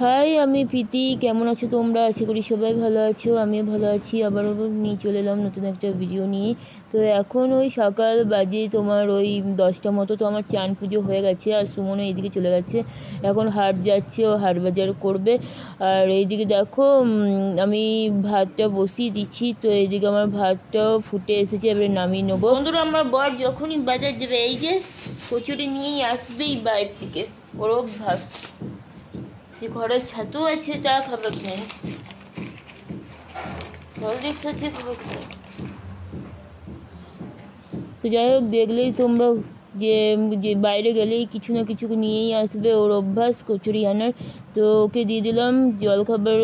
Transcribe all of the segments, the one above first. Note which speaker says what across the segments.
Speaker 1: High, আমি প্রীতি। কেমন আছো তোমরা? আশা করি সবাই ভালো আছো। আমিও ভালো আছি। আবারও নিয়ে চলে এলাম নতুন একটা ভিডিও নিয়ে। তো এখন ওই সকাল বাজে তোমার ওই 10টা মতো। তো আমার চান পুজো হয়ে গেছে আর সুমনও এইদিকে চলে গেছে। এখন হাট যাচ্ছে, ও হাট বাজার করবে। আর এইদিকে দেখো আমি ভাতটা বসিয়ে দিচ্ছি। তো এইদিকে আমার ভাতটাও ফুটে এসেছে, এবারে নামিয়ে নেবো। বন্ধুরা, আমার বর যখনই বাজার যাবে এই যে কচুরি নিয়েই আসবেই বাইরে থেকে। ওরও ভাত যে ঘরের ছাতু আছে তা খাবে কেন, হলদিক্স আছে খাবে কেন। তো যাই হোক, দেখলেই তোমরা যে যে বাইরে গেলেই কিছু না কিছু নিয়েই আসবে, ওর অভ্যাস কচুরি আনার। তো ওকে দিয়ে দিলাম জলখাবার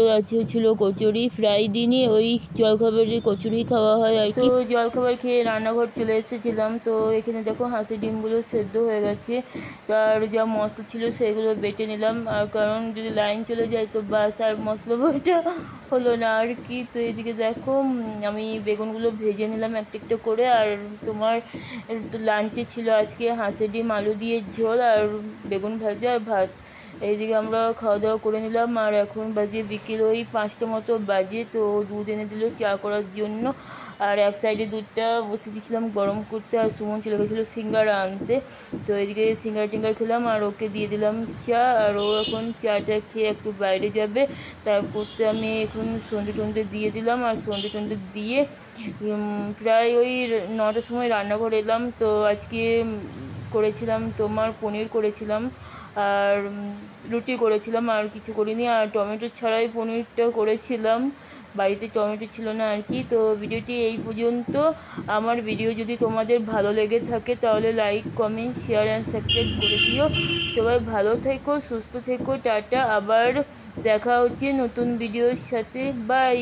Speaker 1: ছিল কচুরি। প্রায় দিনই ওই জলখাবারে কচুরি খাওয়া হয় আর কি। তো জলখাবার খেয়ে রান্নাঘর চলে এসেছিলাম। তো এখানে দেখো হাঁসের ডিমগুলো সেদ্ধ হয়ে গেছে। তার যা মশলা ছিল সেগুলো বেটে নিলাম, আর কারণ যদি লাইন চলে যায় তো বাস আর মশলা বাটা হলো না আর কি। তো এদিকে দেখো আমি বেগুনগুলো ভেজে নিলাম একটা একটা করে। আর তোমার লাঞ্চে ছিল আজকে হাঁসের ডিম আলু দিয়ে ঝোল আর বেগুন ভাজা আর ভাত। এইদিকে আমরা খাওয়া দাওয়া করে নিলাম। আর এখন বাজে বিকেল ওই 5টা মতো বাজে। তো দুধ এনে দিল চা করার জন্য। আর এক সাইডে দুধটা বসিয়ে দিয়েছিলাম গরম করতে। আর সুমন চলে গেছিলো সিঙ্গারা আনতে। তো এদিকে সিঙ্গারা টিঙ্গারা খেলাম আর ওকে দিয়ে দিলাম চা। আর ও এখন চাটা খেয়ে একটু বাইরে যাবে। তারপরতে আমি এখন সন্ধে টন্ধে দিয়ে দিলাম। আর সন্ধে টন্ধে দিয়ে প্রায় ওই 9টার সময় রান্নাঘর এলাম। তো আজকে করেছিলাম তোমার পনির করেছিলাম আর রুটি করেছিলাম, আর কিছু করিনি। আর টমেটো ছাড়াই পনিরটা করেছিলাম, বাড়িতে টমেটো ছিল না আর কি। তো ভিডিওটি এই পর্যন্ত। আমার ভিডিও যদি তোমাদের ভালো লেগে থাকে তাহলে like, comment, share and subscribe করে দিও। সবাই ভালো থেকো, সুস্থ থেকো, টাটা। আবার দেখা হচ্ছে নতুন ভিডিওর সাথে। বাই।